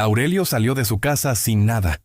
Aurelio salió de su casa sin nada.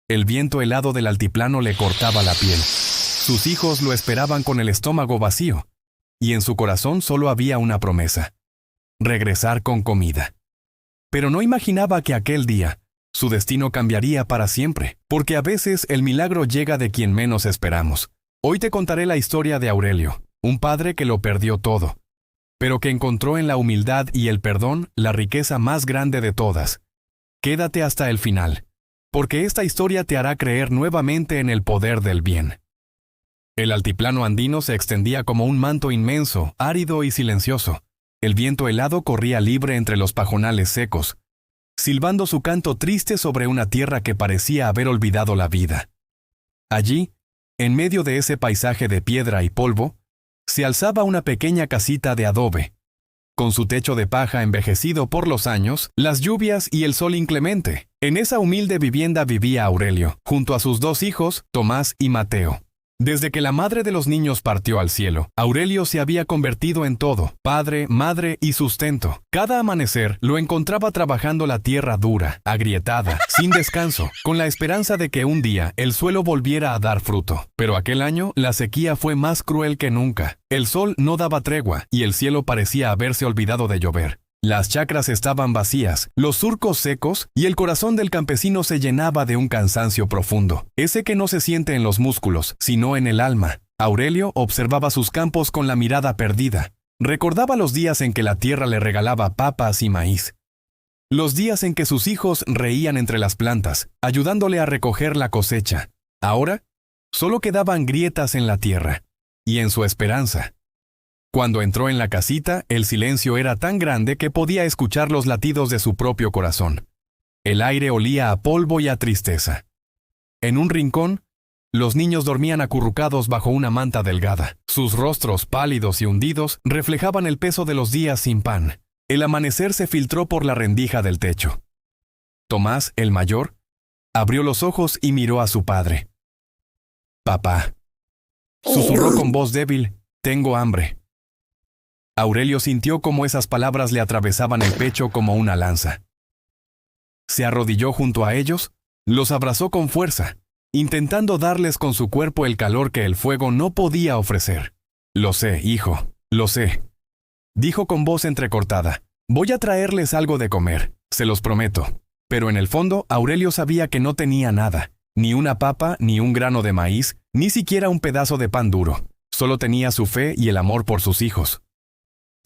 El viento helado del altiplano le cortaba la piel. Sus hijos lo esperaban con el estómago vacío, y en su corazón solo había una promesa: regresar con comida. Pero no imaginaba que aquel día su destino cambiaría para siempre, porque a veces el milagro llega de quien menos esperamos. Hoy te contaré la historia de Aurelio, un padre que lo perdió todo, pero que encontró en la humildad y el perdón la riqueza más grande de todas. Quédate hasta el final, porque esta historia te hará creer nuevamente en el poder del bien. El altiplano andino se extendía como un manto inmenso, árido y silencioso. El viento helado corría libre entre los pajonales secos, silbando su canto triste sobre una tierra que parecía haber olvidado la vida. Allí, en medio de ese paisaje de piedra y polvo, se alzaba una pequeña casita de adobe, con su techo de paja envejecido por los años, las lluvias y el sol inclemente. En esa humilde vivienda vivía Aurelio, junto a sus 2 hijos, Tomás y Mateo. Desde que la madre de los niños partió al cielo, Aurelio se había convertido en todo: padre, madre y sustento. Cada amanecer lo encontraba trabajando la tierra dura, agrietada, sin descanso, con la esperanza de que un día el suelo volviera a dar fruto. Pero aquel año la sequía fue más cruel que nunca. El sol no daba tregua y el cielo parecía haberse olvidado de llover. Las chacras estaban vacías, los surcos secos, y el corazón del campesino se llenaba de un cansancio profundo, ese que no se siente en los músculos, sino en el alma. Aurelio observaba sus campos con la mirada perdida. Recordaba los días en que la tierra le regalaba papas y maíz. Los días en que sus hijos reían entre las plantas, ayudándole a recoger la cosecha. Ahora, solo quedaban grietas en la tierra, y en su esperanza. Cuando entró en la casita, el silencio era tan grande que podía escuchar los latidos de su propio corazón. El aire olía a polvo y a tristeza. En un rincón, los niños dormían acurrucados bajo una manta delgada. Sus rostros pálidos y hundidos reflejaban el peso de los días sin pan. El amanecer se filtró por la rendija del techo. Tomás, el mayor, abrió los ojos y miró a su padre. «Papá», susurró con voz débil, «tengo hambre». Aurelio sintió cómo esas palabras le atravesaban el pecho como una lanza. Se arrodilló junto a ellos, los abrazó con fuerza, intentando darles con su cuerpo el calor que el fuego no podía ofrecer. «Lo sé, hijo, lo sé», dijo con voz entrecortada. «Voy a traerles algo de comer, se los prometo». Pero en el fondo, Aurelio sabía que no tenía nada, ni una papa, ni un grano de maíz, ni siquiera un pedazo de pan duro. Solo tenía su fe y el amor por sus hijos.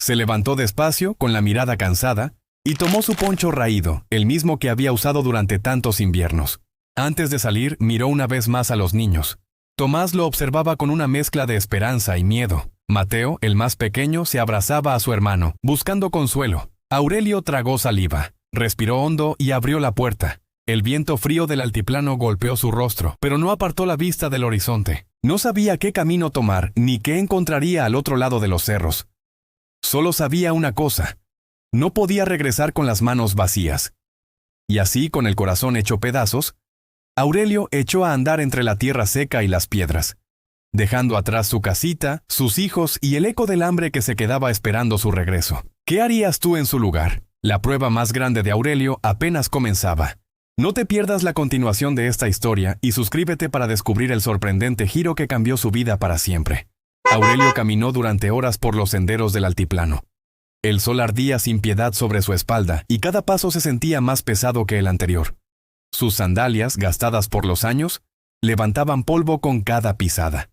Se levantó despacio, con la mirada cansada, y tomó su poncho raído, el mismo que había usado durante tantos inviernos. Antes de salir, miró una vez más a los niños. Tomás lo observaba con una mezcla de esperanza y miedo. Mateo, el más pequeño, se abrazaba a su hermano, buscando consuelo. Aurelio tragó saliva, respiró hondo y abrió la puerta. El viento frío del altiplano golpeó su rostro, pero no apartó la vista del horizonte. No sabía qué camino tomar, ni qué encontraría al otro lado de los cerros. Solo sabía una cosa: no podía regresar con las manos vacías. Y así, con el corazón hecho pedazos, Aurelio echó a andar entre la tierra seca y las piedras, dejando atrás su casita, sus hijos y el eco del hambre que se quedaba esperando su regreso. ¿Qué harías tú en su lugar? La prueba más grande de Aurelio apenas comenzaba. No te pierdas la continuación de esta historia y suscríbete para descubrir el sorprendente giro que cambió su vida para siempre. Aurelio caminó durante horas por los senderos del altiplano. El sol ardía sin piedad sobre su espalda y cada paso se sentía más pesado que el anterior. Sus sandalias, gastadas por los años, levantaban polvo con cada pisada.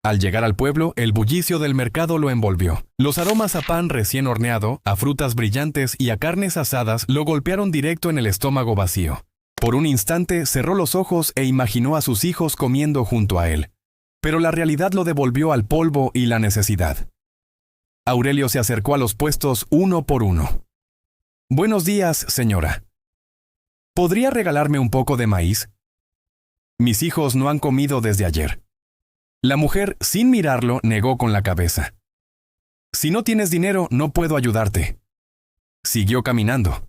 Al llegar al pueblo, el bullicio del mercado lo envolvió. Los aromas a pan recién horneado, a frutas brillantes y a carnes asadas lo golpearon directo en el estómago vacío. Por un instante cerró los ojos e imaginó a sus hijos comiendo junto a él. Pero la realidad lo devolvió al polvo y la necesidad. Aurelio se acercó a los puestos uno por uno. «Buenos días, señora. ¿Podría regalarme un poco de maíz? Mis hijos no han comido desde ayer». La mujer, sin mirarlo, negó con la cabeza. «Si no tienes dinero, no puedo ayudarte». Siguió caminando.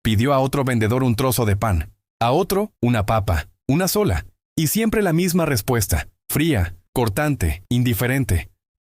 Pidió a otro vendedor un trozo de pan, a otro una papa, una sola, y siempre la misma respuesta: fría, cortante, indiferente.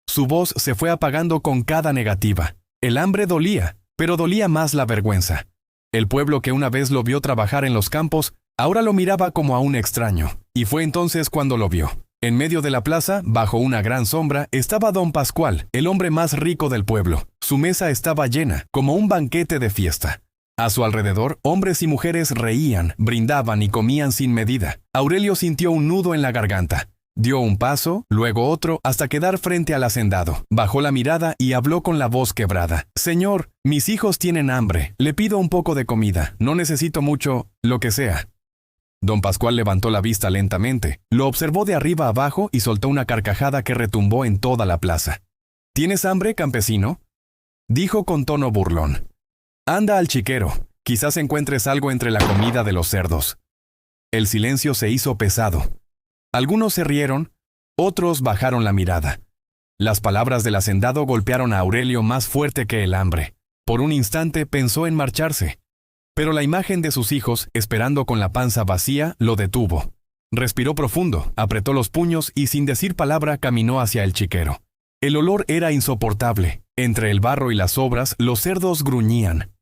Su voz se fue apagando con cada negativa. El hambre dolía, pero dolía más la vergüenza. El pueblo que una vez lo vio trabajar en los campos, ahora lo miraba como a un extraño, y fue entonces cuando lo vio. En medio de la plaza, bajo una gran sombra, estaba don Pascual, el hombre más rico del pueblo. Su mesa estaba llena, como un banquete de fiesta. A su alrededor, hombres y mujeres reían, brindaban y comían sin medida. Aurelio sintió un nudo en la garganta. Dio un paso, luego otro, hasta quedar frente al hacendado. Bajó la mirada y habló con la voz quebrada. «Señor, mis hijos tienen hambre. Le pido un poco de comida. No necesito mucho, lo que sea». Don Pascual levantó la vista lentamente, lo observó de arriba abajo y soltó una carcajada que retumbó en toda la plaza. «¿Tienes hambre, campesino?», dijo con tono burlón. «Anda al chiquero, quizás encuentres algo entre la comida de los cerdos». El silencio se hizo pesado. Algunos se rieron, otros bajaron la mirada. Las palabras del hacendado golpearon a Aurelio más fuerte que el hambre. Por un instante pensó en marcharse. Pero la imagen de sus hijos, esperando con la panza vacía, lo detuvo. Respiró profundo, apretó los puños y sin decir palabra caminó hacia el chiquero. El olor era insoportable. Entre el barro y las sobras, los cerdos gruñían.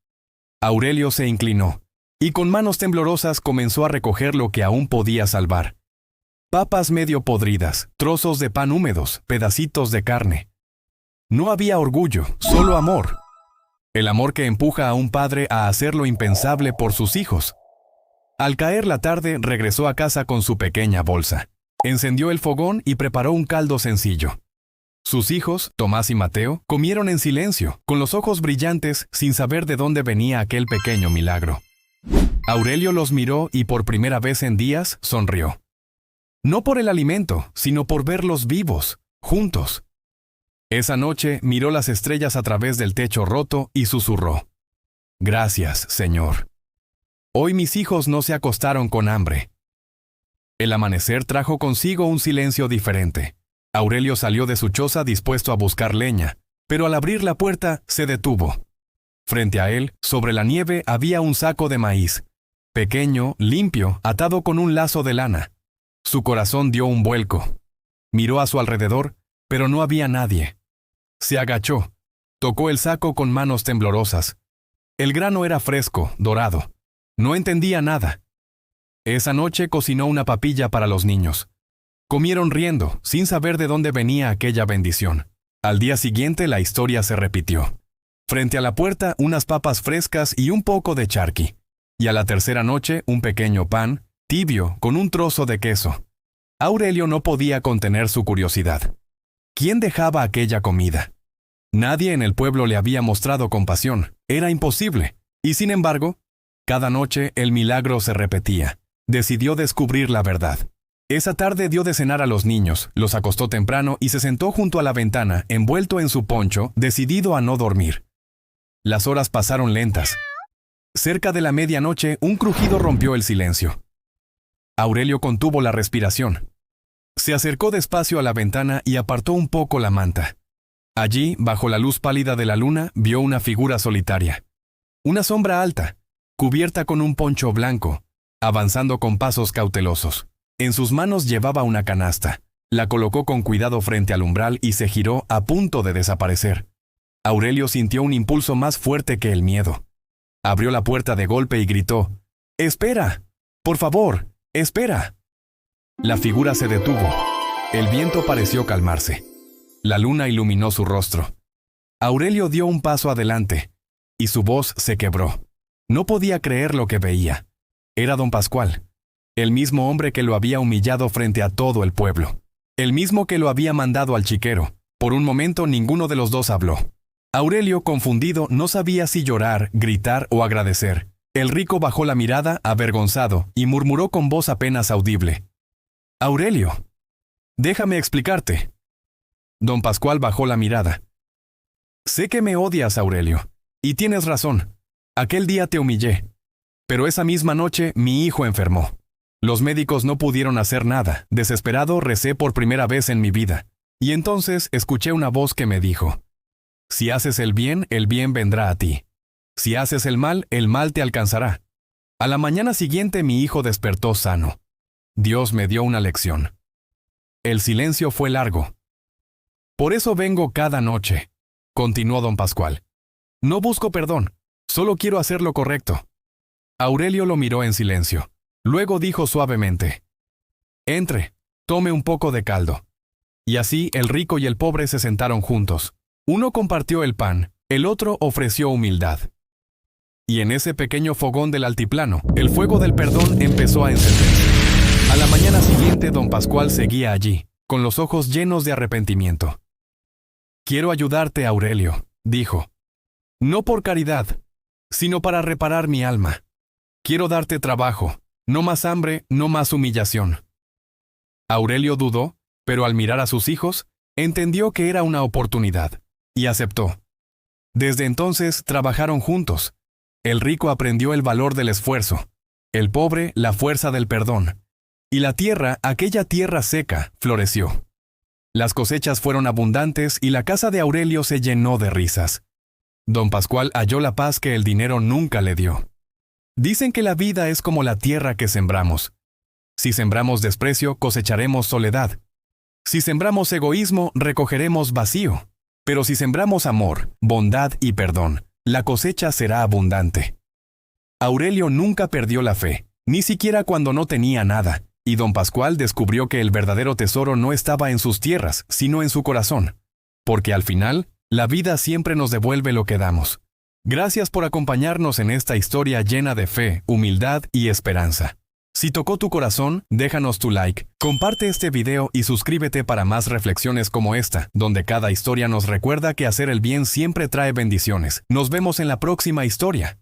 Aurelio se inclinó, y con manos temblorosas comenzó a recoger lo que aún podía salvar. Papas medio podridas, trozos de pan húmedos, pedacitos de carne. No había orgullo, solo amor. El amor que empuja a un padre a hacer lo impensable por sus hijos. Al caer la tarde, regresó a casa con su pequeña bolsa. Encendió el fogón y preparó un caldo sencillo. Sus hijos, Tomás y Mateo, comieron en silencio, con los ojos brillantes, sin saber de dónde venía aquel pequeño milagro. Aurelio los miró y por primera vez en días sonrió. No por el alimento, sino por verlos vivos, juntos. Esa noche miró las estrellas a través del techo roto y susurró: «Gracias, Señor. Hoy mis hijos no se acostaron con hambre». El amanecer trajo consigo un silencio diferente. Aurelio salió de su choza dispuesto a buscar leña, pero al abrir la puerta se detuvo. Frente a él, sobre la nieve, había un saco de maíz, pequeño, limpio, atado con un lazo de lana. Su corazón dio un vuelco. Miró a su alrededor, pero no había nadie. Se agachó, tocó el saco con manos temblorosas. El grano era fresco, dorado. No entendía nada. Esa noche cocinó una papilla para los niños. Comieron riendo, sin saber de dónde venía aquella bendición. Al día siguiente la historia se repitió. Frente a la puerta, unas papas frescas y un poco de charqui. Y a la tercera noche, un pequeño pan, tibio, con un trozo de queso. Aurelio no podía contener su curiosidad. ¿Quién dejaba aquella comida? Nadie en el pueblo le había mostrado compasión. Era imposible. Y sin embargo, cada noche el milagro se repetía. Decidió descubrir la verdad. Esa tarde dio de cenar a los niños, los acostó temprano y se sentó junto a la ventana, envuelto en su poncho, decidido a no dormir. Las horas pasaron lentas. Cerca de la medianoche, un crujido rompió el silencio. Aurelio contuvo la respiración. Se acercó despacio a la ventana y apartó un poco la manta. Allí, bajo la luz pálida de la luna, vio una figura solitaria. Una sombra alta, cubierta con un poncho blanco, avanzando con pasos cautelosos. En sus manos llevaba una canasta. La colocó con cuidado frente al umbral y se giró a punto de desaparecer. Aurelio sintió un impulso más fuerte que el miedo. Abrió la puerta de golpe y gritó: «¡Espera! ¡Por favor! ¡Espera!». La figura se detuvo. El viento pareció calmarse. La luna iluminó su rostro. Aurelio dio un paso adelante, y su voz se quebró. No podía creer lo que veía. Era don Pascual, el mismo hombre que lo había humillado frente a todo el pueblo. El mismo que lo había mandado al chiquero. Por un momento ninguno de los dos habló. Aurelio, confundido, no sabía si llorar, gritar o agradecer. El rico bajó la mirada, avergonzado, y murmuró con voz apenas audible: «Aurelio, déjame explicarte». Don Pascual bajó la mirada. «Sé que me odias, Aurelio, y tienes razón. Aquel día te humillé. Pero esa misma noche mi hijo enfermó. Los médicos no pudieron hacer nada. Desesperado recé por primera vez en mi vida. Y entonces escuché una voz que me dijo: si haces el bien vendrá a ti. Si haces el mal te alcanzará. A la mañana siguiente mi hijo despertó sano. Dios me dio una lección». El silencio fue largo. «Por eso vengo cada noche», continuó don Pascual. «No busco perdón, solo quiero hacer lo correcto. Aurelio lo miró en silencio. Luego dijo suavemente: «Entre, tome un poco de caldo». Y así el rico y el pobre se sentaron juntos. Uno compartió el pan, el otro ofreció humildad. Y en ese pequeño fogón del altiplano, el fuego del perdón empezó a encenderse. A la mañana siguiente, don Pascual seguía allí, con los ojos llenos de arrepentimiento. «Quiero ayudarte, Aurelio», dijo. «No por caridad, sino para reparar mi alma. Quiero darte trabajo, no más hambre, no más humillación». Aurelio dudó, pero al mirar a sus hijos, entendió que era una oportunidad, y aceptó. Desde entonces trabajaron juntos. El rico aprendió el valor del esfuerzo, el pobre la fuerza del perdón, y la tierra, aquella tierra seca, floreció. Las cosechas fueron abundantes y la casa de Aurelio se llenó de risas. Don Pascual halló la paz que el dinero nunca le dio. Dicen que la vida es como la tierra que sembramos. Si sembramos desprecio, cosecharemos soledad. Si sembramos egoísmo, recogeremos vacío. Pero si sembramos amor, bondad y perdón, la cosecha será abundante. Aurelio nunca perdió la fe, ni siquiera cuando no tenía nada, y don Pascual descubrió que el verdadero tesoro no estaba en sus tierras, sino en su corazón. Porque al final, la vida siempre nos devuelve lo que damos. Gracias por acompañarnos en esta historia llena de fe, humildad y esperanza. Si tocó tu corazón, déjanos tu like, comparte este video y suscríbete para más reflexiones como esta, donde cada historia nos recuerda que hacer el bien siempre trae bendiciones. Nos vemos en la próxima historia.